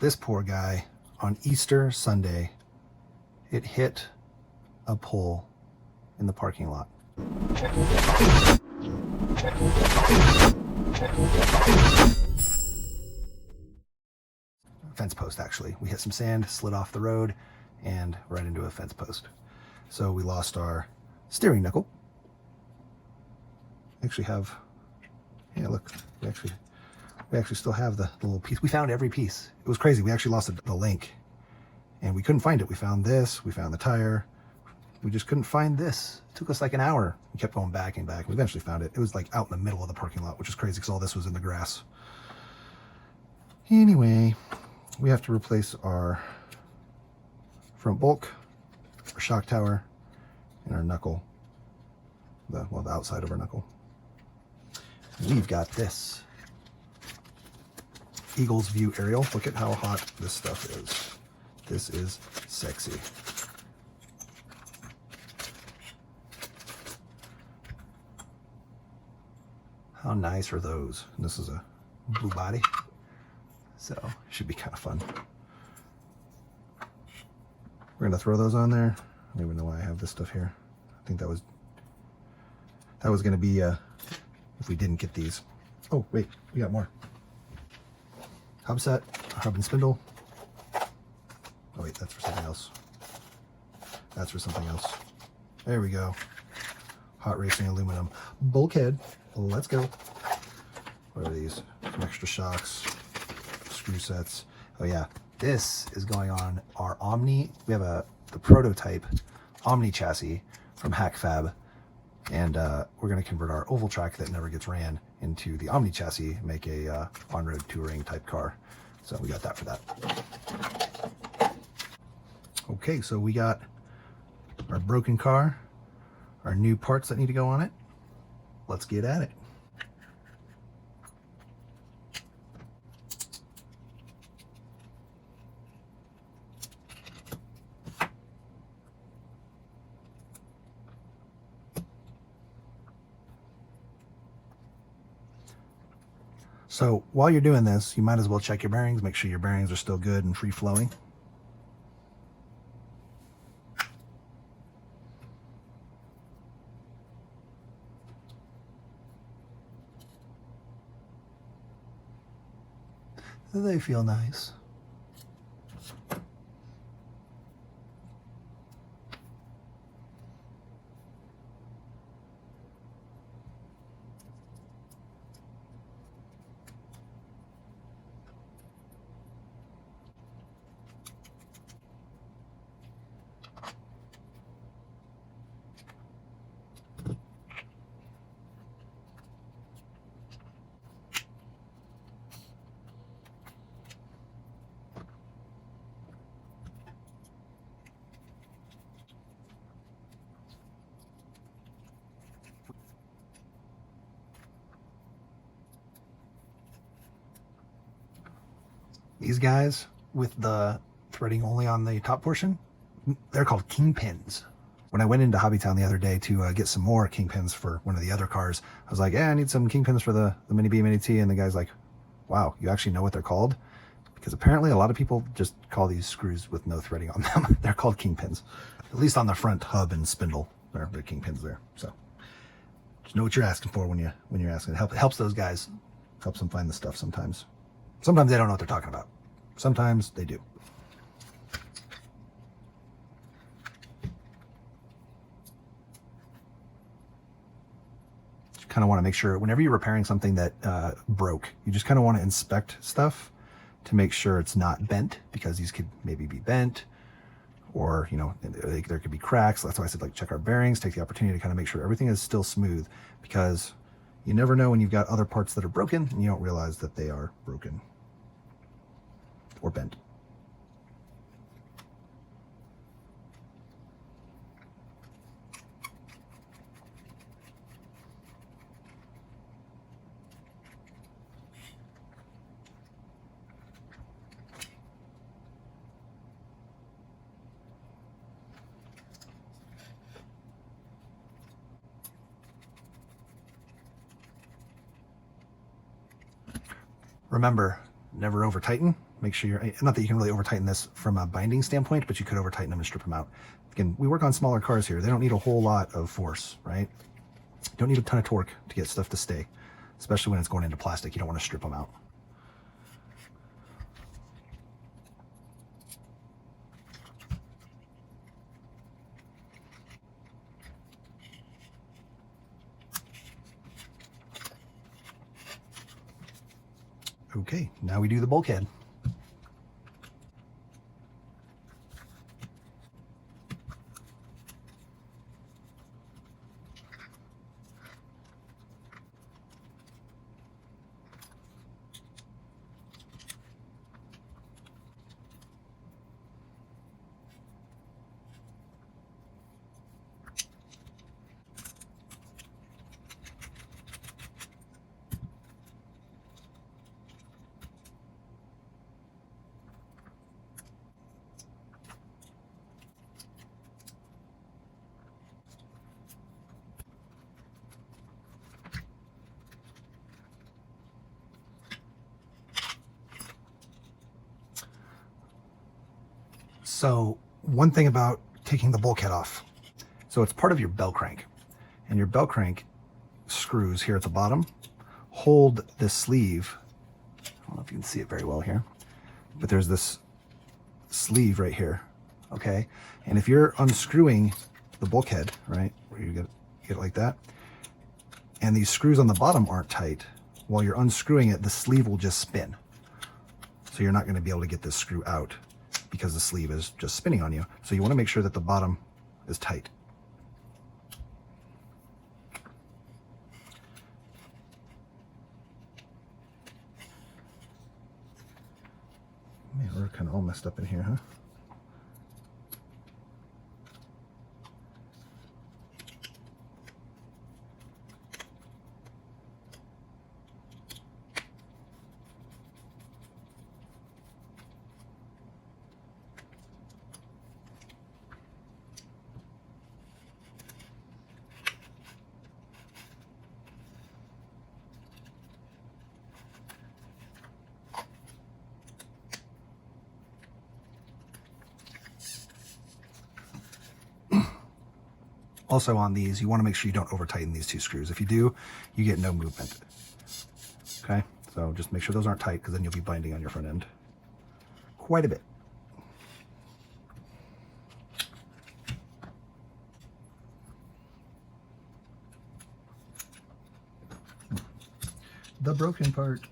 This poor guy, on Easter Sunday, it hit a pole in the parking lot. Fence post, actually. We hit some sand, slid off the road, and right into a fence post. So we lost our steering knuckle. We actually have, yeah, look, we actually still have the little piece. We found every piece. It was crazy. We actually lost the link and we couldn't find it. We found this, we found the tire. We just couldn't find this. It took us like an hour. We kept going back and back. We eventually found it. It was like out in the middle of the parking lot, which is crazy because all this was in the grass. Anyway, we have to replace our front bulk, our shock tower, and our knuckle. The outside of our knuckle. We've got this Eagle's View aerial. Look at how hot this stuff is. This is sexy. How nice are those? And this is a blue body, so it should be kind of fun. We're gonna throw those on there. I don't even know why I have this stuff here. I think that was gonna be if we didn't get these. Oh wait, we got more. Hub set, hub and spindle. Oh wait, that's for something else. That's for something else. There we go. Hot racing aluminum. Bulkhead. Let's go. What are these? Some extra shocks, screw sets. Oh yeah, this is going on our Omni. We have the prototype Omni chassis from HackFab, and we're going to convert our oval track that never gets ran into the Omni chassis, make a on-road touring type car. So we got that for that. Okay, so we got our broken car, our new parts that need to go on it. Let's get at it. So while you're doing this, you might as well check your bearings, make sure your bearings are still good and free flowing. They feel nice. These guys with the threading only on the top portion, they're called kingpins. When I went into Hobbytown the other day to get some more kingpins for one of the other cars, I was like, yeah, I need some kingpins for the Mini B, Mini T. And the guy's like, wow, you actually know what they're called? Because apparently a lot of people just call these screws with no threading on them. They're called kingpins. At least on the front hub and spindle, they're kingpins there. So just know what you're asking for when you're asking. It helps those guys, helps them find the stuff sometimes. Sometimes they don't know what they're talking about. Sometimes they do. You kind of want to make sure whenever you're repairing something that broke, you just kind of want to inspect stuff to make sure it's not bent, because these could maybe be bent, or there could be cracks. That's why I said, like, check our bearings, take the opportunity to kind of make sure everything is still smooth, because you never know when you've got other parts that are broken and you don't realize that they are broken or bent. Remember, never over tighten. Make sure you're, not that you can really over tighten this from a binding standpoint, but you could over tighten them and strip them out. Again, we work on smaller cars here. They don't need a whole lot of force, right? You don't need a ton of torque to get stuff to stay, especially when it's going into plastic. You don't want to strip them out. Okay, now we do the bulkhead. So one thing about taking the bulkhead off, so it's part of your bell crank, and your bell crank screws here at the bottom hold this sleeve. I don't know if you can see it very well here, but there's this sleeve right here, okay? And if you're unscrewing the bulkhead, right, where you get it like that, and these screws on the bottom aren't tight, while you're unscrewing it, the sleeve will just spin. So you're not going to be able to get this screw out because the sleeve is just spinning on you. So you want to make sure that the bottom is tight. Man, we're kind of all messed up in here, huh? Also on these, you want to make sure you don't over tighten these two screws. If you do, you get no movement. Okay, so just make sure those aren't tight, because then you'll be binding on your front end quite a bit. The broken part.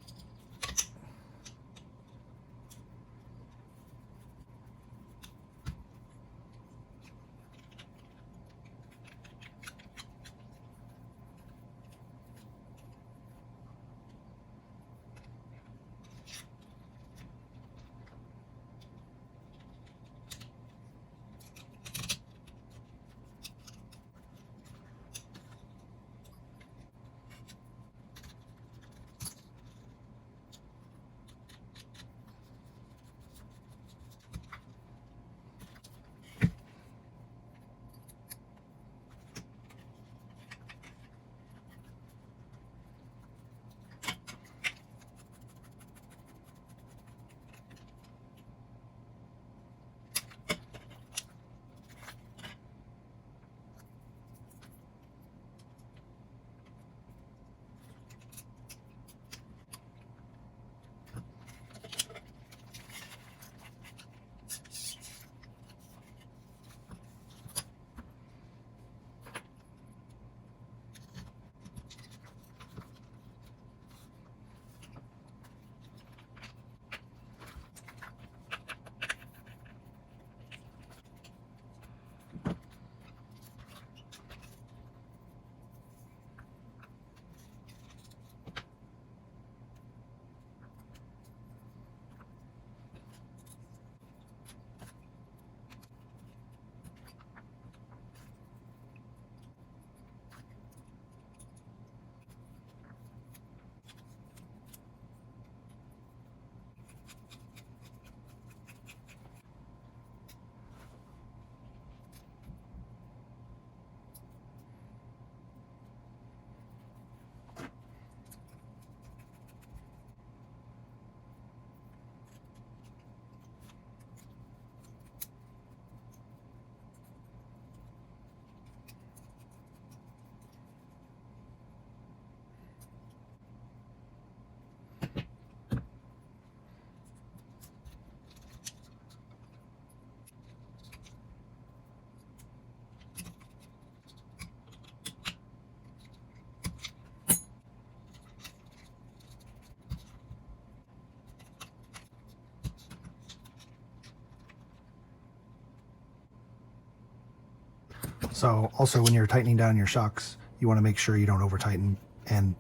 So also when you're tightening down your shocks, you want to make sure you don't over tighten, and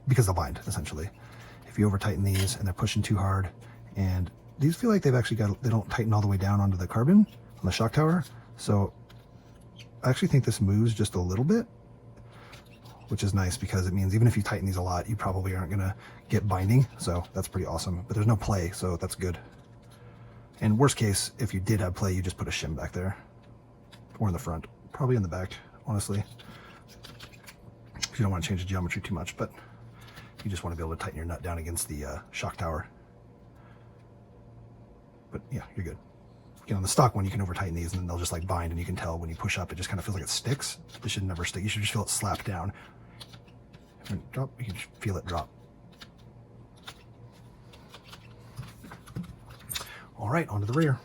because they'll bind essentially. If you over tighten these and they're pushing too hard, and these feel like they don't tighten all the way down onto the carbon on the shock tower. So I actually think this moves just a little bit, which is nice because it means even if you tighten these a lot, you probably aren't gonna get binding. So that's pretty awesome, but there's no play, so that's good. And worst case, if you did have play, you just put a shim back there or in the front, probably in the back, honestly. You don't want to change the geometry too much, but you just want to be able to tighten your nut down against the shock tower. But yeah, you're good. On the stock one, you can over tighten these and then they'll just like bind, and you can tell when you push up, it just kind of feels like it sticks. This should never stick. You should just feel it slap down. And drop, you can feel it drop. All right, onto the rear.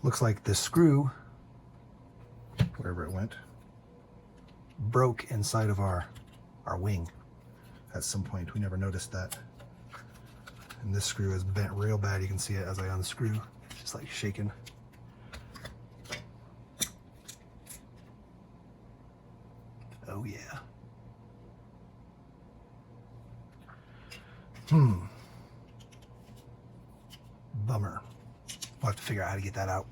Looks like this screw, wherever it went, broke inside of our wing at some point. We never noticed that. And this screw is bent real bad. You can see it as I unscrew, just like shaking. Oh yeah. Bummer. We'll have to figure out how to get that out.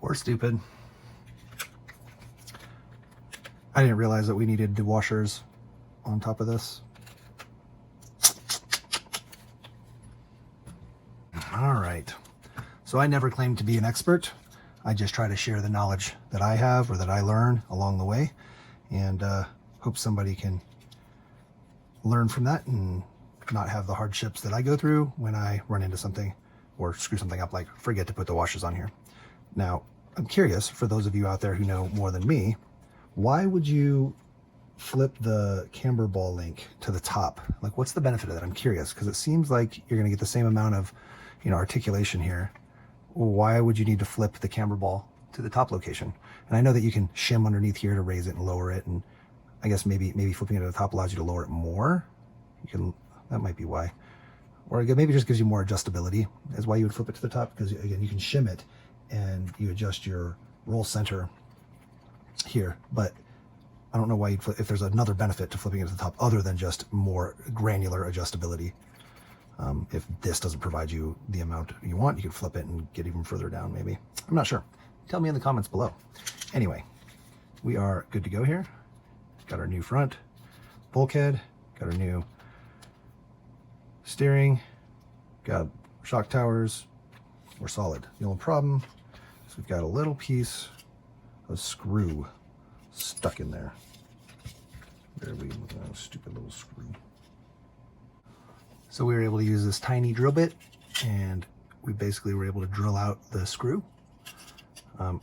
We're stupid. I didn't realize that we needed the washers on top of this. All right. So I never claimed to be an expert. I just try to share the knowledge that I have or that I learn along the way, and hope somebody can learn from that and not have the hardships that I go through when I run into something or screw something up, like forget to put the washers on here. Now, I'm curious, for those of you out there who know more than me, why would you flip the camber ball link to the top? Like, what's the benefit of that? I'm curious, because it seems like you're going to get the same amount of, articulation here. Why would you need to flip the camber ball to the top location? And I know that you can shim underneath here to raise it and lower it, and I guess maybe flipping it to the top allows you to lower it more. That might be why. Or again, maybe it just gives you more adjustability, is why you would flip it to the top, because again, you can shim it and you adjust your roll center here. But I don't know why you'd if there's another benefit to flipping it to the top other than just more granular adjustability. If this doesn't provide you the amount you want, you can flip it and get even further down, maybe. I'm not sure. Tell me in the comments below. Anyway, we are good to go here. Got our new front bulkhead, got our new steering, got shock towers. We're solid. The only problem is we've got a little piece of screw stuck in there. There we go. Stupid little screw. So we were able to use this tiny drill bit, and we basically were able to drill out the screw.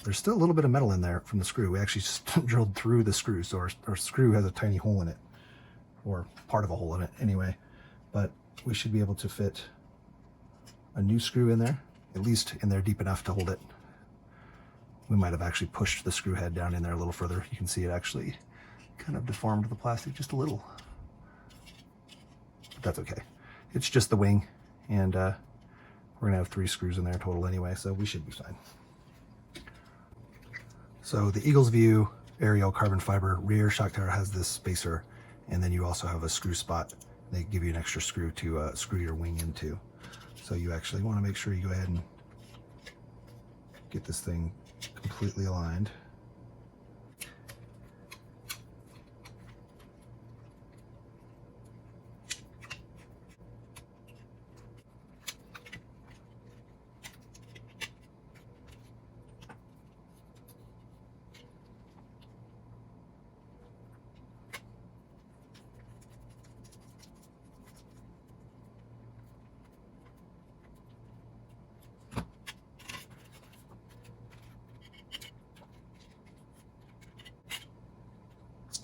There's still a little bit of metal in there from the screw. We actually just drilled through the screw, so our screw has a tiny hole in it, or part of a hole in it anyway. But we should be able to fit a new screw in there, at least in there deep enough to hold it. We might have actually pushed the screw head down in there a little further. You can see it actually kind of deformed the plastic just a little. But that's okay. It's just the wing, and we're gonna have 3 screws in there total anyway, so we should be fine. So the Eagles View aerial carbon fiber rear shock tower has this spacer, and then you also have a screw spot. They give you an extra screw to screw your wing into. So you actually want to make sure you go ahead and get this thing completely aligned.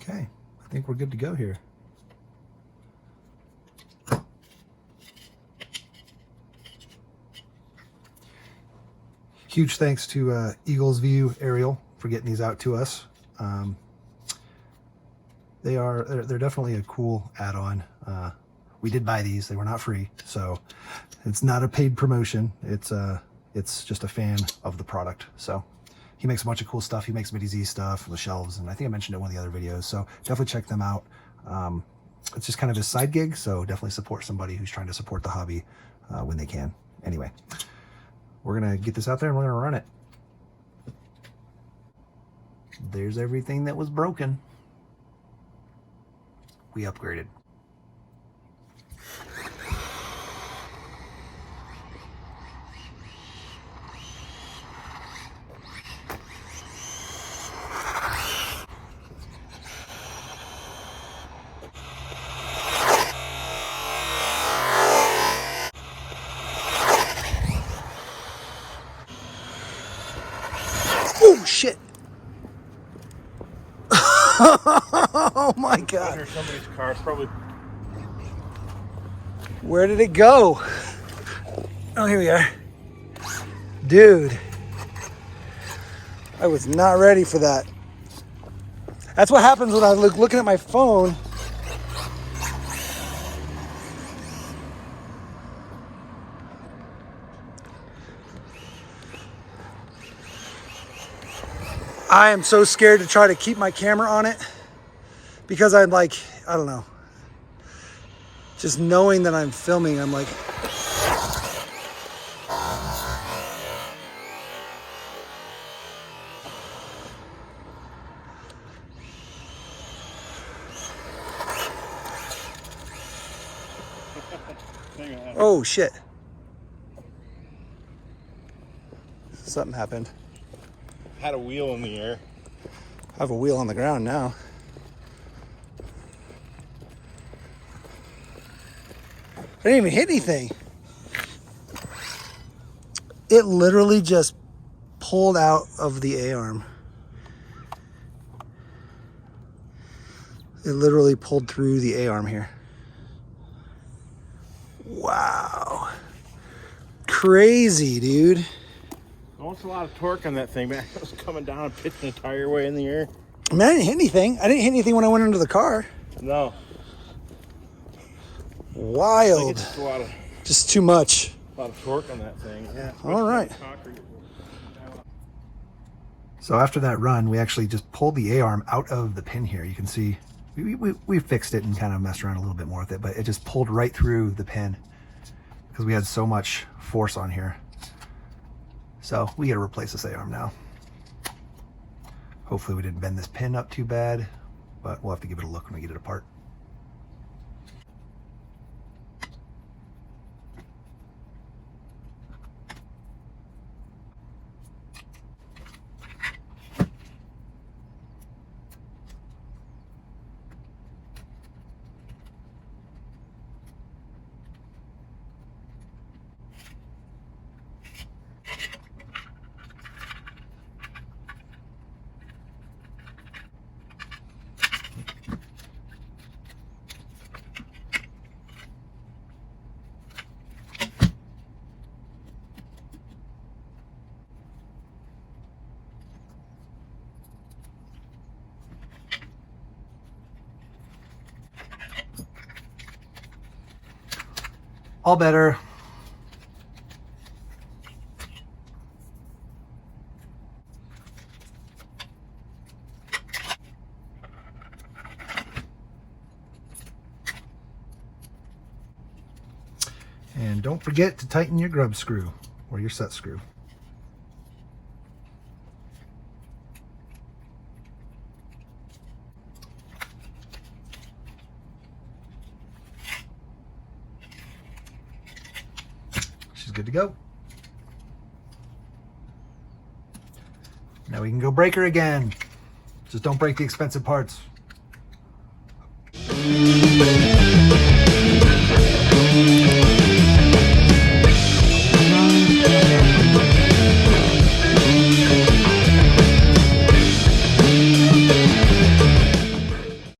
Okay, I think we're good to go here. Huge thanks to Eagles View Aerial for getting these out to us. They're definitely a cool add-on. We did buy these; they were not free, so it's not a paid promotion. It's just a fan of the product. So he makes a bunch of cool stuff. He makes Midi Z stuff, the shelves, and I think I mentioned it in one of the other videos. So definitely check them out. It's just kind of his side gig, so definitely support somebody who's trying to support the hobby when they can. Anyway, we're gonna get this out there and we're gonna run it. There's everything that was broken. We upgraded. Oh shit! Oh my god! Under somebody's car, it's probably. Where did it go? Oh, here we are. Dude, I was not ready for that. That's what happens when I look looking at my phone. I am so scared to try to keep my camera on it because I'm like, I don't know. Just knowing that I'm filming, I'm like, oh shit. Something happened. Had a wheel in the air. I have a wheel on the ground now. I didn't even hit anything. It literally just pulled out of the A-arm. It literally pulled through the A-arm here. Wow. Crazy, dude. Almost a lot of torque on that thing, man. It was coming down and pitching the tire way in the air. I mean, I didn't hit anything. I didn't hit anything when I went into the car. No. Wild. Just a lot of, just too much. a lot of torque on that thing. Yeah. All right. So after that run, we actually just pulled the A-arm out of the pin here. You can see we fixed it and kind of messed around a little bit more with it, but it just pulled right through the pin because we had so much force on here. So we got to replace this A-arm now. Hopefully we didn't bend this pin up too bad, but we'll have to give it a look when we get it apart. All better. And don't forget to tighten your grub screw or your set screw. She's good to go. Now we can go break her again. Just don't break the expensive parts.